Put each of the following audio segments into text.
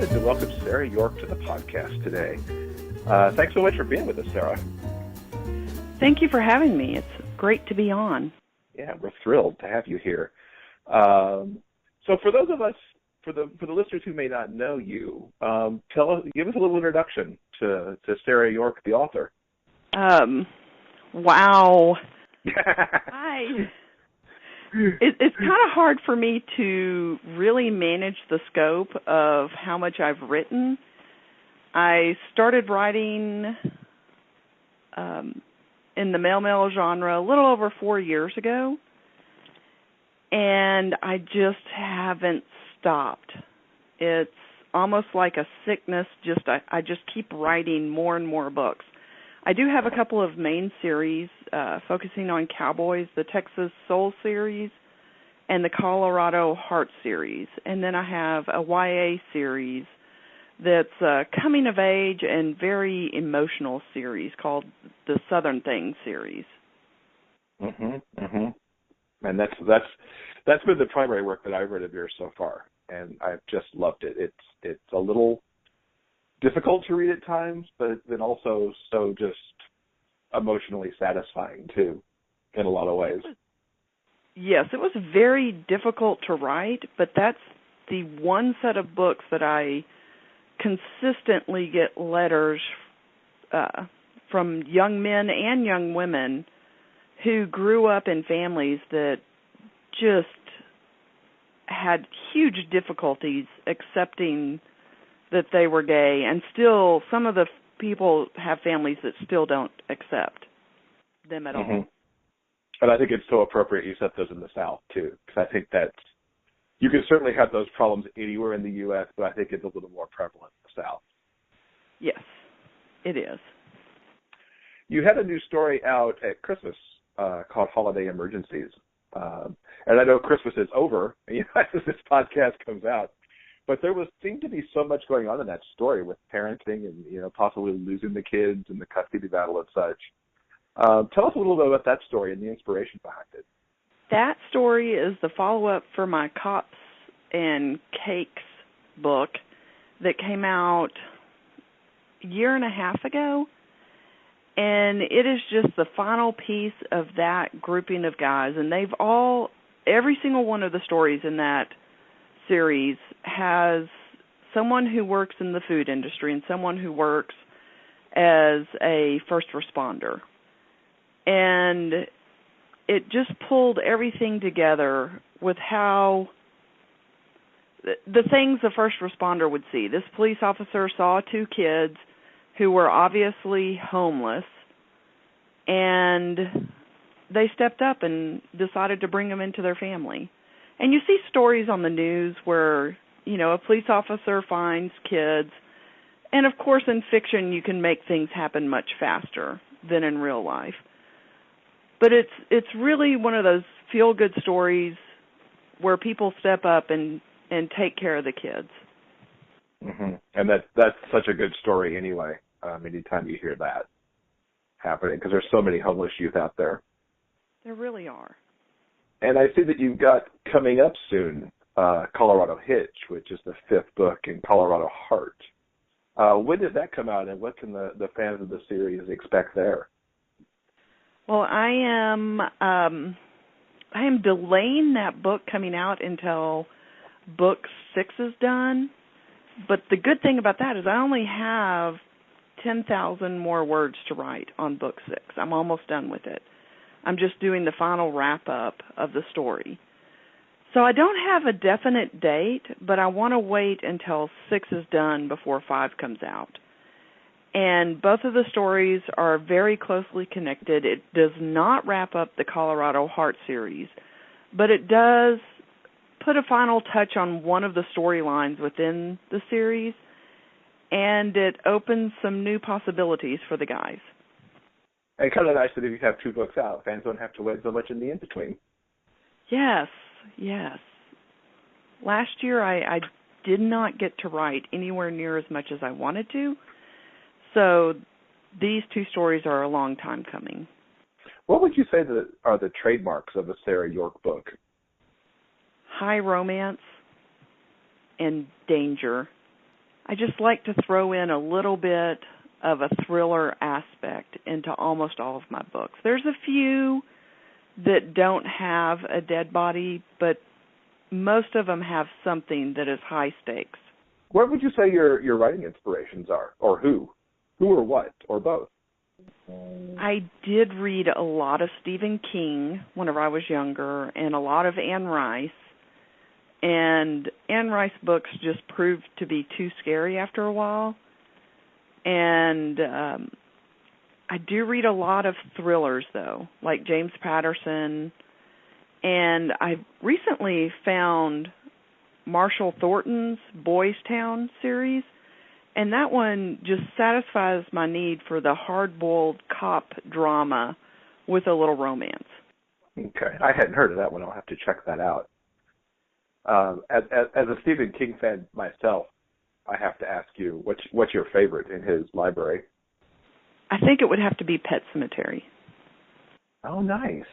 excited to welcome Sara York to the podcast today. Thanks so much for being with us, Sara. Thank you for having me. It's great to be on. Yeah, we're thrilled to have you here. So for those of us, for the listeners who may not know you, give us a little introduction to Sara York, the author. Wow. It's kind of hard for me to really manage the scope of how much I've written. I started writing in the male genre a little over 4 years ago, and I just haven't stopped. It's almost like a sickness. I just keep writing more and more books. I do have a couple of main series focusing on cowboys, the Texas Soul series and the Colorado Heart series. And then I have a YA series that's a coming of age and very emotional series called the Southern Things series. And that's been the primary work that I've read of yours so far, and I've just loved it. It's a little difficult to read at times, but then also so just emotionally satisfying too, in a lot of ways. Yes, it was very difficult to write, but that's the one set of books that I consistently get letters from young men and young women who grew up in families that just had huge difficulties accepting that they were gay, and still some of the people have families that still don't accept them at all. And I think it's so appropriate you set those in the South, too, because I think that you can certainly have those problems anywhere in the U.S., but I think it's a little more prevalent in the South. Yes, it is. You had a new story out at Christmas called Holiday Emergencies. And I know Christmas is over as this podcast comes out, but there seemed to be so much going on in that story with parenting and possibly losing the kids and the custody battle and such. Tell us a little bit about that story and the inspiration behind it. That story is the follow-up for my Cops and Cakes book that came out a year and a half ago, and it is just the final piece of that grouping of guys, and every single one of the stories in that series has someone who works in the food industry and someone who works as a first responder. And it just pulled everything together with how the things a first responder would see. This police officer saw two kids who were obviously homeless, and they stepped up and decided to bring them into their family. And you see stories on the news where, a police officer finds kids, and of course in fiction you can make things happen much faster than in real life. But it's really one of those feel-good stories where people step up and take care of the kids. And that's such a good story anyway, anytime you hear that happening, because there's so many homeless youth out there. There really are. And I see that you've got coming up soon Colorado Hitch, which is the 5th book in Colorado Heart. When did that come out, and what can the fans of the series expect there? Well, I am delaying that book coming out until book 6 is done. But the good thing about that is I only have 10,000 more words to write on book 6. I'm almost done with it. I'm just doing the final wrap-up of the story. So I don't have a definite date, but I want to wait until 6 is done before 5 comes out. And both of the stories are very closely connected. It does not wrap up the Colorado Heart series, but it does put a final touch on one of the storylines within the series, and it opens some new possibilities for the guys. And kind of nice that if you have 2 books out, fans don't have to wait so much in the in-between. Yes. Last year I did not get to write anywhere near as much as I wanted to, so these 2 stories are a long time coming. What would you say that are the trademarks of a Sara York book? High romance and danger I just like to throw in a little bit of a thriller aspect into almost all of my books. There's a few that don't have a dead body, but most of them have something that is high stakes. What would you say your writing inspirations are, or who or what, or both? I did read a lot of Stephen King whenever I was younger, and a lot of Anne Rice. And Anne Rice books just proved to be too scary after a while. And I do read a lot of thrillers, though, like James Patterson. And I recently found Marshall Thornton's Boys Town series, and that one just satisfies my need for the hard-boiled cop drama with a little romance. Okay, I hadn't heard of that one. I'll have to check that out. As a Stephen King fan myself, I have to ask you, what's your favorite in his library? I think it would have to be Pet Sematary. Oh, nice.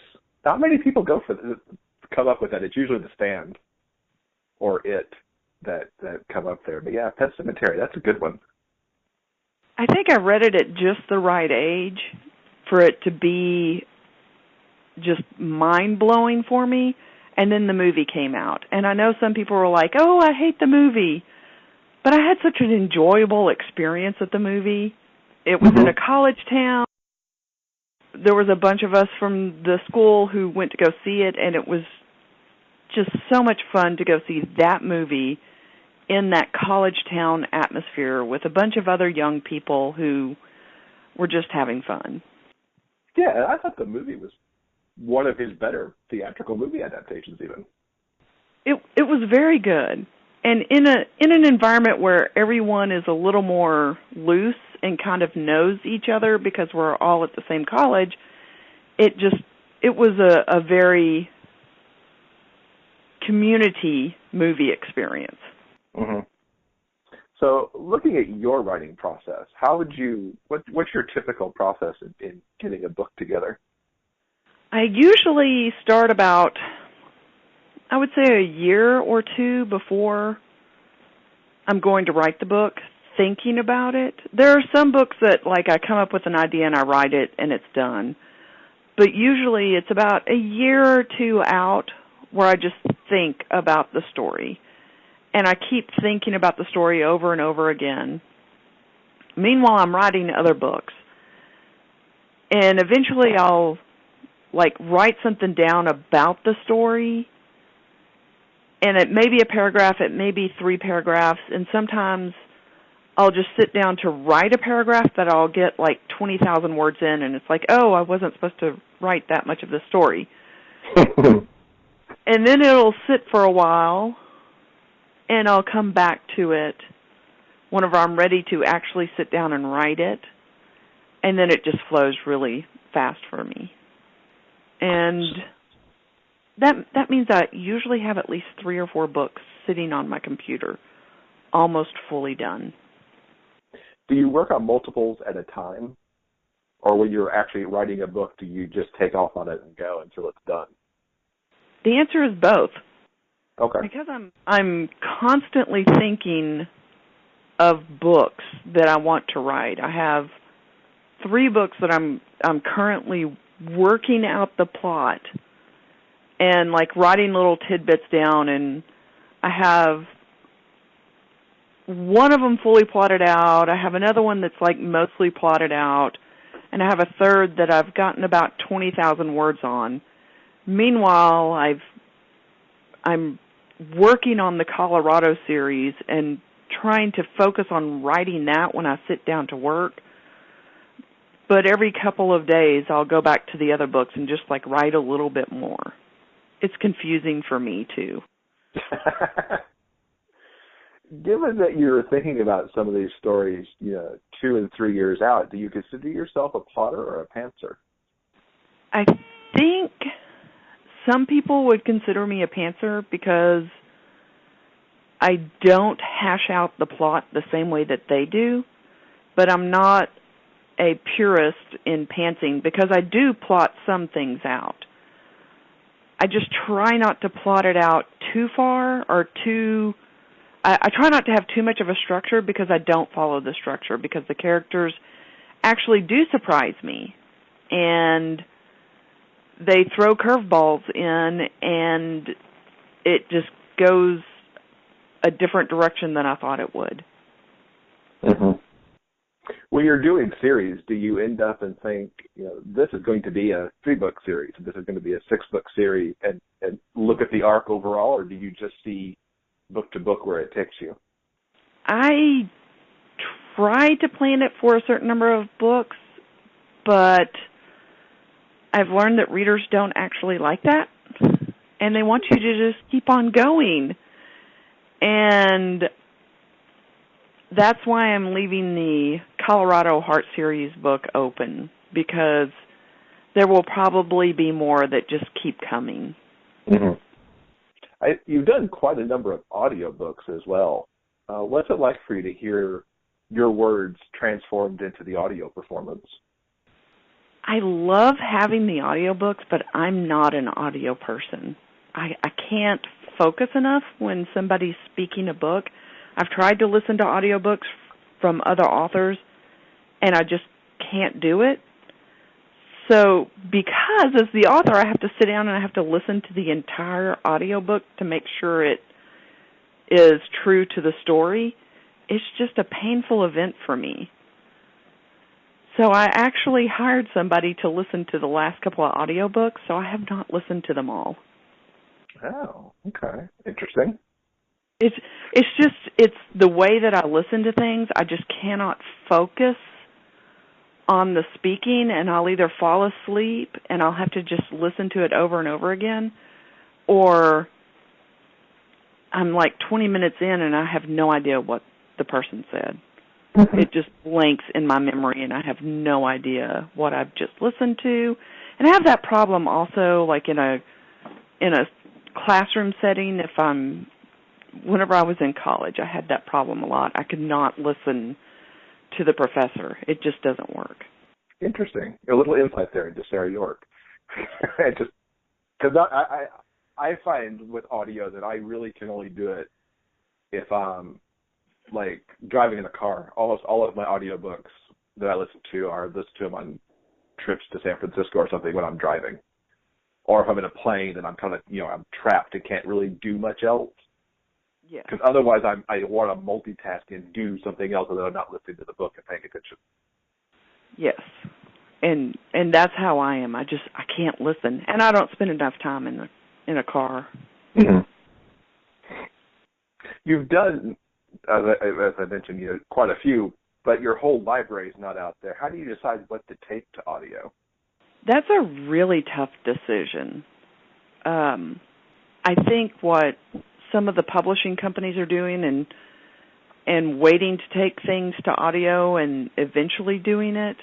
Not many people come up with that. It's usually The Stand or It that come up there. But yeah, Pet Sematary, that's a good one. I think I read it at just the right age for it to be just mind-blowing for me. And then the movie came out. And I know some people were like, oh, I hate the movie. But I had such an enjoyable experience at the movie. It was in a college town. There was a bunch of us from the school who went to go see it, and it was just so much fun to go see that movie in that college town atmosphere with a bunch of other young people who were just having fun. Yeah, I thought the movie was one of his better theatrical movie adaptations even. It was very good. And in an environment where everyone is a little more loose and kind of knows each other because we're all at the same college, it was a very community movie experience. Mm-hmm. So looking at your writing process, what's your typical process in getting a book together? I usually start about, I would say, a year or two before I'm going to write the book, thinking about it. There are some books that, like, I come up with an idea and I write it and it's done. But usually it's about a year or two out where I just think about the story. And I keep thinking about the story over and over again. Meanwhile, I'm writing other books. And eventually I'll write something down about the story, and it may be a paragraph, it may be 3 paragraphs, and sometimes I'll just sit down to write a paragraph that I'll get 20,000 words in, and it's like, oh, I wasn't supposed to write that much of the story. And then it'll sit for a while, and I'll come back to it whenever I'm ready to actually sit down and write it, and then it just flows really fast for me. And that means I usually have at least 3 or 4 books sitting on my computer, almost fully done. Do you work on multiples at a time? Or when you're actually writing a book, do you just take off on it and go until it's done? The answer is both. Okay. Because I'm constantly thinking of books that I want to write. I have 3 books that I'm currently working out the plot and writing little tidbits down, and I have one of them fully plotted out. I have another one that's mostly plotted out, and I have a third that I've gotten about 20,000 words on. Meanwhile, I'm working on the Colorado series and trying to focus on writing that when I sit down to work. But every couple of days, I'll go back to the other books and just write a little bit more. It's confusing for me too. Given that you're thinking about some of these stories, 2 and 3 years out, do you consider yourself a plotter or a pantser? I think some people would consider me a pantser because I don't hash out the plot the same way that they do, but I'm not a purist in pantsing because I do plot some things out. I just try not to plot it out too far or too I try not to have too much of a structure because I don't follow the structure, because the characters actually do surprise me, and they throw curveballs in, and it just goes a different direction than I thought it would. Mm-hmm. When you're doing series, do you end up and think, this is going to be a 3-book series, this is going to be a 6-book series, and look at the arc overall, or do you just see book to book where it takes you? I try to plan it for a certain number of books, but I've learned that readers don't actually like that, and they want you to just keep on going. And that's why I'm leaving the Colorado Heart Series book open, because there will probably be more that just keep coming. Mm-hmm. You've done quite a number of audiobooks as well. What's it like for you to hear your words transformed into the audio performance? I love having the audiobooks, but I'm not an audio person. I can't focus enough when somebody's speaking a book. I've tried to listen to audiobooks from other authors, and I just can't do it. So because as the author, I have to sit down and I have to listen to the entire audiobook to make sure it is true to the story, it's just a painful event for me. So I actually hired somebody to listen to the last couple of audiobooks, so I have not listened to them all. Oh, okay. Interesting. It's the way that I listen to things. I just cannot focus on the speaking, and I'll either fall asleep and I'll have to just listen to it over and over again, or I'm like 20 minutes in and I have no idea what the person said. Mm-hmm. It just blanks in my memory and I have no idea what I've just listened to. And I have that problem also, like in a classroom setting. Whenever I was in college, I had that problem a lot. I could not listen to the professor. It just doesn't work. Interesting. A little insight there into Sara York. Because I find with audio that I really can only do it if I'm like driving in a car. Almost all of my audiobooks that I listen to them on trips to San Francisco or something when I'm driving. Or if I'm in a plane and I'm kind of, I'm trapped and can't really do much else. Yeah. Because otherwise I want to multitask and do something else although I'm not listening to the book and paying attention. Yes. And that's how I am. I can't listen. And I don't spend enough time in a car. Mm-hmm. You've done, as I mentioned, quite a few, but your whole library is not out there. How do you decide what to take to audio? That's a really tough decision. I think what some of the publishing companies are doing and waiting to take things to audio and eventually doing it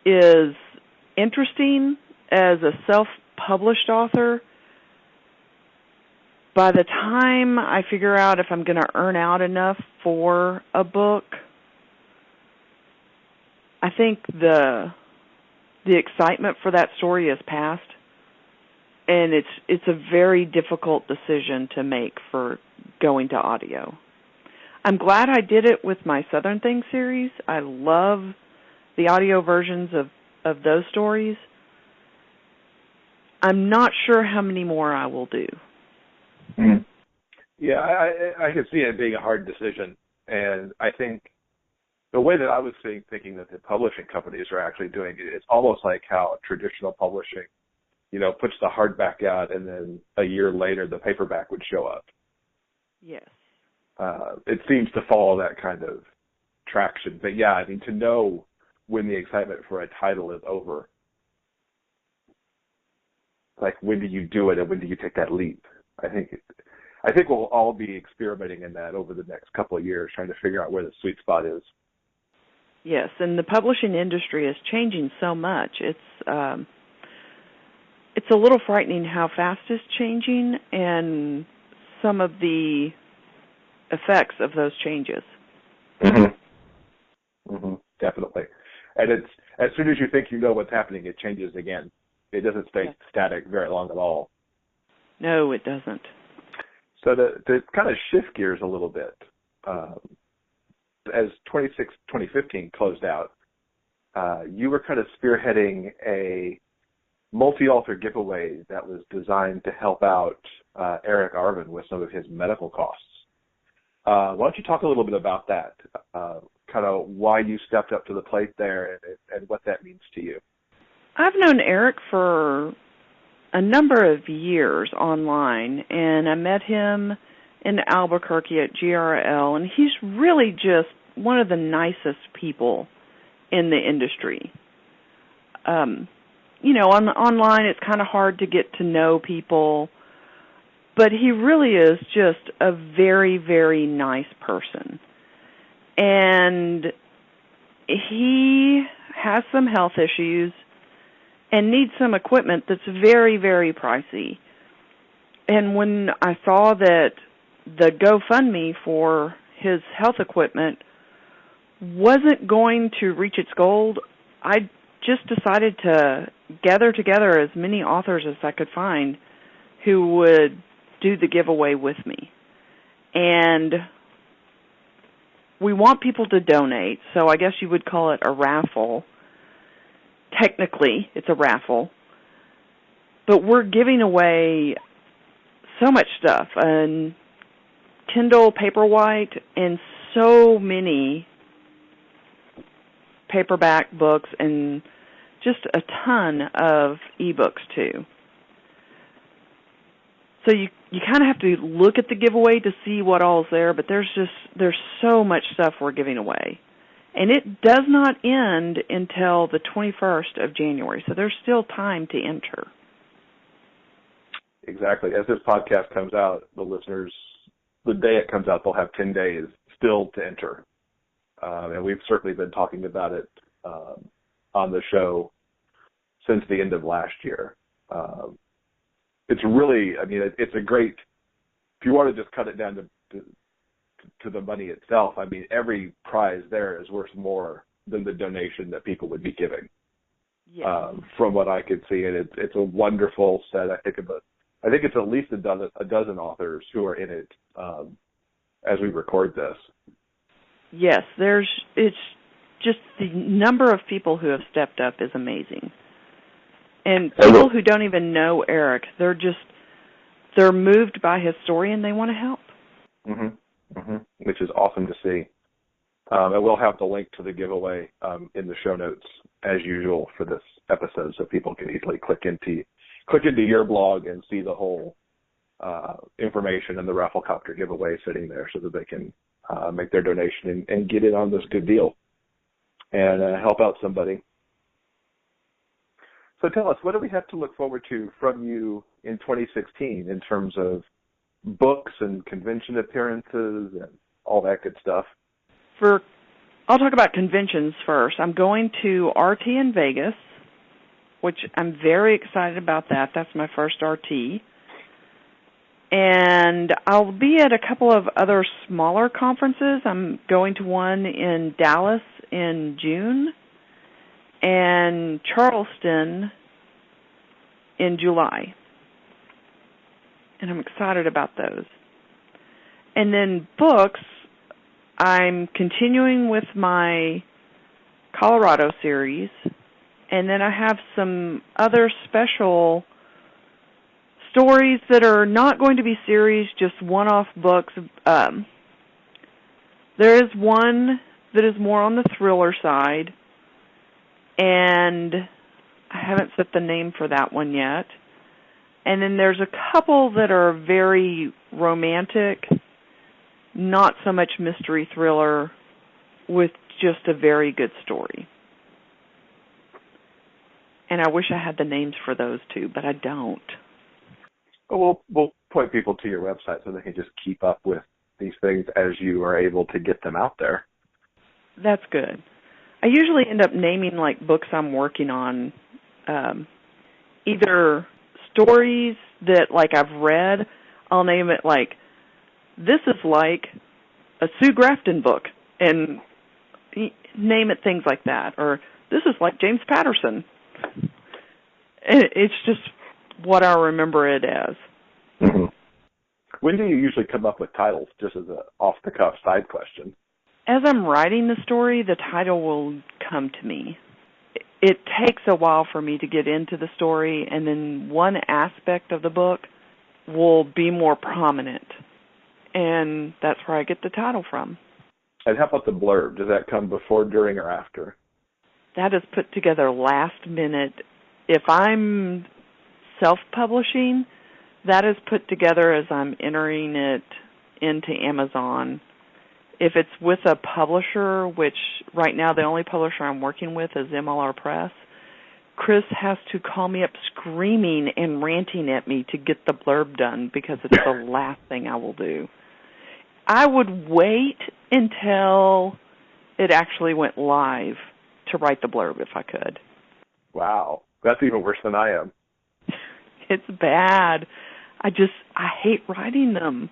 is interesting. As a self-published author, by the time I figure out if I'm going to earn out enough for a book, I think the excitement for that story is past, and it's a very difficult decision to make for going to audio. I'm glad I did it with my Southern Things series. I love the audio versions of those stories. I'm not sure how many more I will do. Mm-hmm. Yeah, I can see it being a hard decision, and I think the way that I was thinking that the publishing companies are actually doing it, it's almost like how traditional publishing, puts the hardback out and then a year later the paperback would show up. Yes. It seems to follow that kind of traction. But yeah, I mean, to know when the excitement for a title is over, like when do you do it and when do you take that leap? I think we'll all be experimenting in that over the next couple of years, trying to figure out where the sweet spot is. Yes, and the publishing industry is changing so much. It's a little frightening how fast it's changing and some of the effects of those changes. Mm-hmm. Mm-hmm. Definitely. And it's as soon as you think you know what's happening, it changes again. It doesn't stay static very long at all. No, it doesn't. So to kind of shift gears a little bit, as 2015 closed out, you were kind of spearheading a multi-author giveaway that was designed to help out Eric Arvin with some of his medical costs. Why don't you talk a little bit about that, kind of why you stepped up to the plate there and what that means to you? I've known Eric for a number of years online, and I met him in Albuquerque at GRL, and he's really just one of the nicest people in the industry. Online it's kind of hard to get to know people, but he really is just a very, very nice person. And he has some health issues and needs some equipment that's very, very pricey. And when I saw that the GoFundMe for his health equipment wasn't going to reach its goal, I just decided to gather together as many authors as I could find who would do the giveaway with me. And we want people to donate, so I guess you would call it a raffle. Technically, it's a raffle. But we're giving away so much stuff, and Kindle Paperwhite, and so many paperback books, and just a ton of ebooks too. So you kind of have to look at the giveaway to see what all's there, but there's so much stuff we're giving away. And it does not end until the 21st of January, so there's still time to enter. Exactly. As this podcast comes out, the listeners, the day it comes out, they'll have 10 days still to enter. And we've certainly been talking about it on the show since the end of last year. It's really, it's a great, if you want to just cut it down to the money itself, every prize there is worth more than the donation that people would be giving. Yes. From what I could see, and it's a wonderful set. I think it's at least a dozen authors who are in it as we record this. Yes, it's just the number of people who have stepped up is amazing. And people who don't even know Eric, they're moved by his story and they want to help. Which is awesome to see. I will have the link to the giveaway in the show notes as usual for this episode, so people can easily click into your blog and see the whole information and the Rafflecopter giveaway sitting there, so that they can make their donation and get in on this good deal and help out somebody. So tell us, what do we have to look forward to from you in 2016 in terms of books and convention appearances and all that good stuff? I'll talk about conventions first. I'm going to RT in Vegas, which I'm very excited about that. That's my first RT. And I'll be at a couple of other smaller conferences. I'm going to one in Dallas in June and Charleston in July. And I'm excited about those. And then books, I'm continuing with my Colorado series. And then I have some other special stories that are not going to be series, just one-off books. There is one that is more on the thriller side, and I haven't set the name for that one yet. And then there's a couple that are very romantic, not so much mystery thriller, with just a very good story. And I wish I had the names for those two, but I don't. We'll point people to your website so they can just keep up with these things as you are able to get them out there. That's good. I usually end up naming books I'm working on, either stories that I've read. I'll name it this is like a Sue Grafton book, and name it things like that, or this is like James Patterson. It's just what I remember it as. When do you usually come up with titles, just as an off-the-cuff side question? As I'm writing the story, the title will come to me. It takes a while for me to get into the story, and then one aspect of the book will be more prominent, and that's where I get the title from. And how about the blurb? Does that come before, during, or after? That is put together last minute. If I'm self-publishing, that is put together as I'm entering it into Amazon. If it's with a publisher, which right now the only publisher I'm working with is MLR Press, Chris has to call me up screaming and ranting at me to get the blurb done because it's the last thing I will do. I would wait until it actually went live to write the blurb if I could. Wow. That's even worse than I am. It's bad. I hate writing them.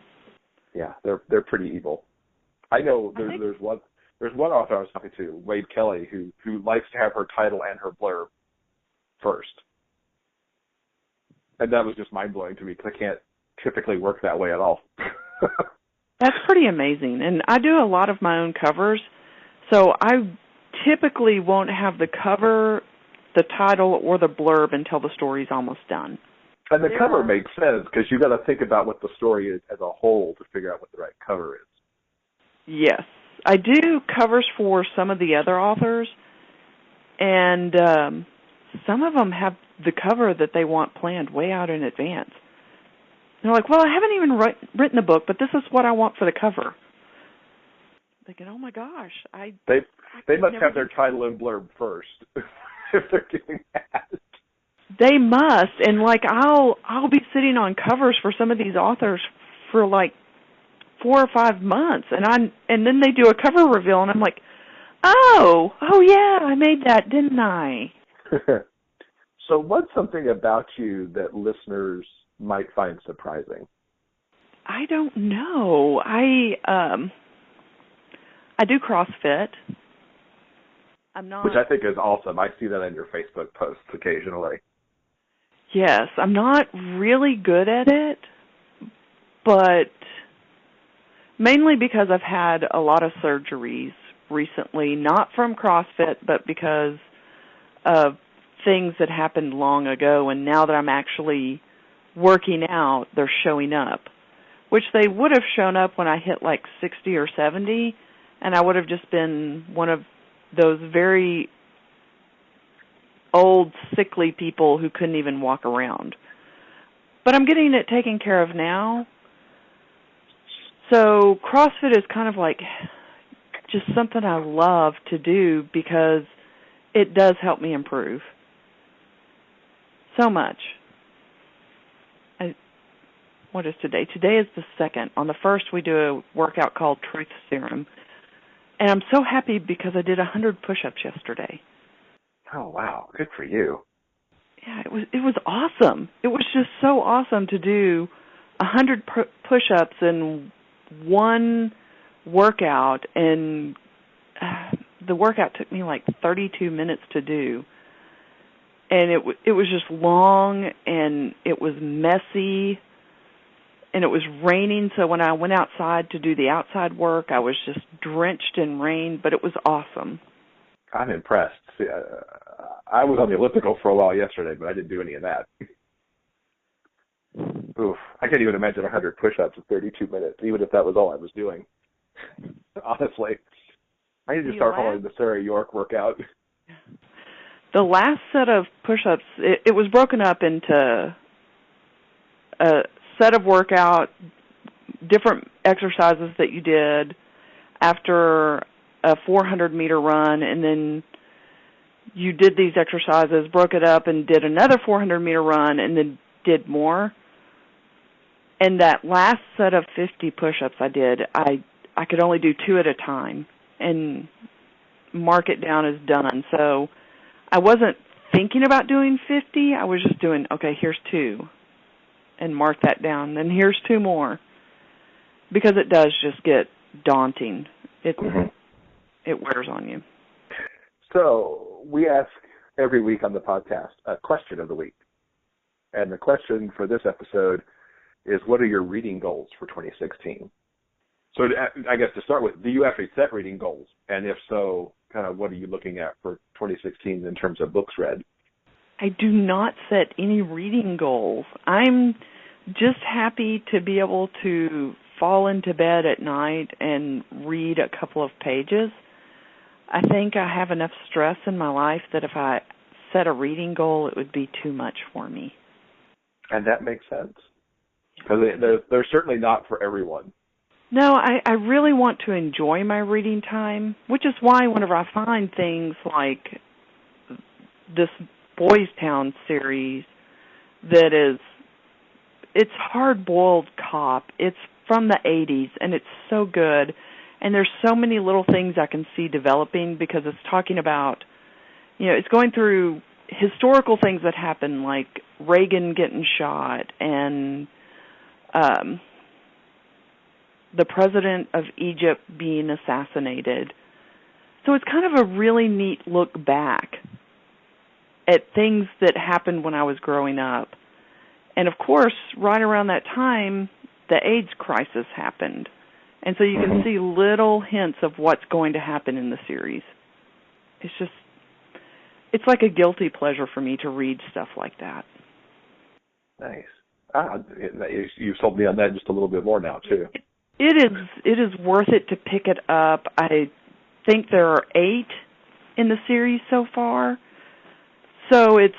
Yeah, they're pretty evil. I know there's one author I was talking to, Wade Kelly, who likes to have her title and her blurb first. And that was just mind-blowing to me because I can't typically work that way at all. That's pretty amazing. And I do a lot of my own covers, so I typically won't have the cover, the title, or the blurb until the story's almost done. And the cover makes sense because you've got to think about what the story is as a whole to figure out what the right cover is. Yes. I do covers for some of the other authors, and some of them have the cover that they want planned way out in advance. And they're like, well, I haven't even written the book, but this is what I want for the cover. Thinking, oh my gosh, they must have their title and blurb first if they're doing that. They must, and like I'll be sitting on covers for some of these authors for like 4 or 5 months, and then they do a cover reveal, and I'm like, oh yeah, I made that, didn't I? So what's something about you that listeners might find surprising? I don't know. I do CrossFit. I'm not. Which I think is awesome. I see that on your Facebook posts occasionally. Yes, I'm not really good at it, but mainly because I've had a lot of surgeries recently, not from CrossFit, but because of things that happened long ago, and now that I'm actually working out, they're showing up, which they would have shown up when I hit like 60 or 70, and I would have just been one of those very old, sickly people who couldn't even walk around. But I'm getting it taken care of now. So CrossFit is kind of like just something I love to do because it does help me improve so much. What is today? Today is the 2nd. On the 1st, we do a workout called Truth Serum. And I'm so happy because I did 100 push-ups yesterday. Oh, wow. Good for you. Yeah, it was awesome. It was just so awesome to do 100 push-ups in one workout, and the workout took me like 32 minutes to do. And it was just long, and it was messy, and it was raining, so when I went outside to do the outside work, I was just drenched in rain, but it was awesome. I'm impressed. See, I was on the elliptical for a while yesterday, but I didn't do any of that. Oof. I can't even imagine 100 push-ups in 32 minutes, even if that was all I was doing. Honestly. I need to start following the Sara York workout. The last set of push-ups, it was broken up into a set of workout, different exercises that you did after a 400-meter run, and then you did these exercises, broke it up, and did another 400-meter run, and then did more. And that last set of 50 push-ups I did, I could only do 2 at a time and mark it down as done. So I wasn't thinking about doing 50. I was just doing, okay, here's 2, and mark that down. Then here's 2 more, because it does just get daunting. It wears on you. So we ask every week on the podcast a question of the week. And the question for this episode is what are your reading goals for 2016? So I guess to start with, do you actually set reading goals? And if so, kind of what are you looking at for 2016 in terms of books read? I do not set any reading goals. I'm just happy to be able to fall into bed at night and read a couple of pages. I think I have enough stress in my life that if I set a reading goal, it would be too much for me. And that makes sense. Because they're certainly not for everyone. No, I really want to enjoy my reading time, which is why whenever I find things like this Boys Town series it's hard-boiled cop. It's from the 80s, and it's so good. And there's so many little things I can see developing because it's talking about, it's going through historical things that happen, like Reagan getting shot and the president of Egypt being assassinated. So it's kind of a really neat look back at things that happened when I was growing up. And, of course, right around that time, the AIDS crisis happened. And so you can see little hints of what's going to happen in the series. It's like a guilty pleasure for me to read stuff like that. Nice. You've sold me on that just a little bit more now, too. It is worth it to pick it up. I think there are 8 in the series so far. So it's,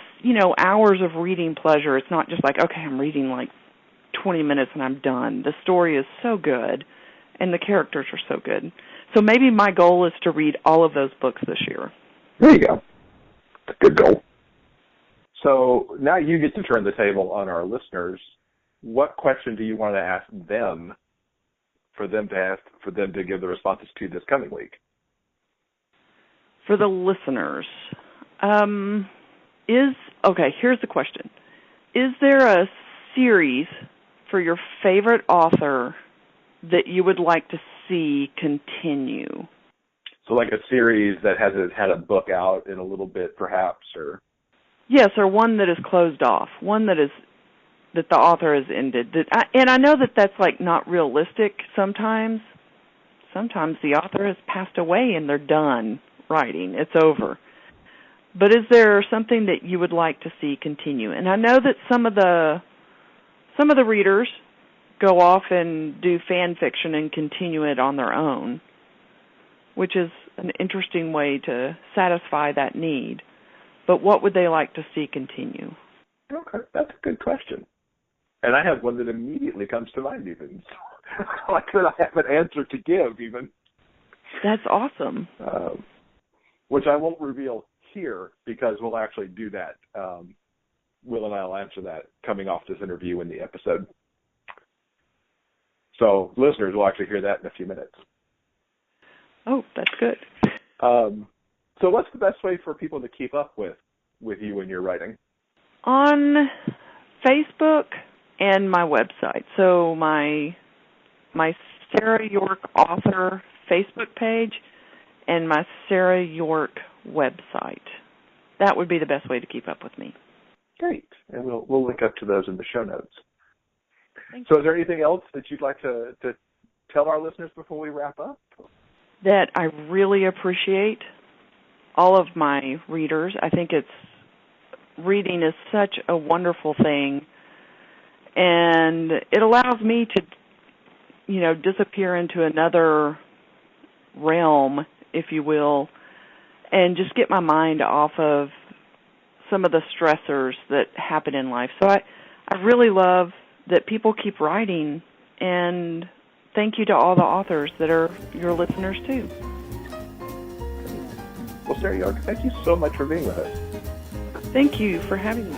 hours of reading pleasure. It's not just like, okay, I'm reading like 20 minutes and I'm done. The story is so good and the characters are so good. So maybe my goal is to read all of those books this year. There you go. It's a good goal. So now you get to turn the table on our listeners. What question do you want to ask them for them to give the responses to this coming week? For the listeners, here's the question. Is there a series for your favorite author that you would like to see continue? So like a series that hasn't had a book out in a little bit, perhaps, or? Yes, or one that is closed off, one that the author has ended. And I know that that's like not realistic sometimes. Sometimes the author has passed away and they're done writing. It's over. But is there something that you would like to see continue? And I know that some of the readers go off and do fan fiction and continue it on their own, which is an interesting way to satisfy that need. But what would they like to see continue? Okay, that's a good question. And I have one that immediately comes to mind even. So I have an answer to give even. That's awesome. Which I won't reveal here because we'll actually do that. Will and I will answer that coming off this interview in the episode. So listeners will actually hear that in a few minutes. Oh, that's good. So what's the best way for people to keep up with you and your writing? On Facebook and my website. So my Sara York author Facebook page and my Sara York website. That would be the best way to keep up with me. Great. And we'll link up to those in the show notes. Thank So you. is there anything else that you'd like to tell our listeners before we wrap up? That I really appreciate all of my readers. I think reading is such a wonderful thing, and it allows me to, disappear into another realm, if you will, and just get my mind off of some of the stressors that happen in life. So I really love that people keep writing, and thank you to all the authors that are your listeners too. Well, Sara York, thank you so much for being with us. Thank you for having me.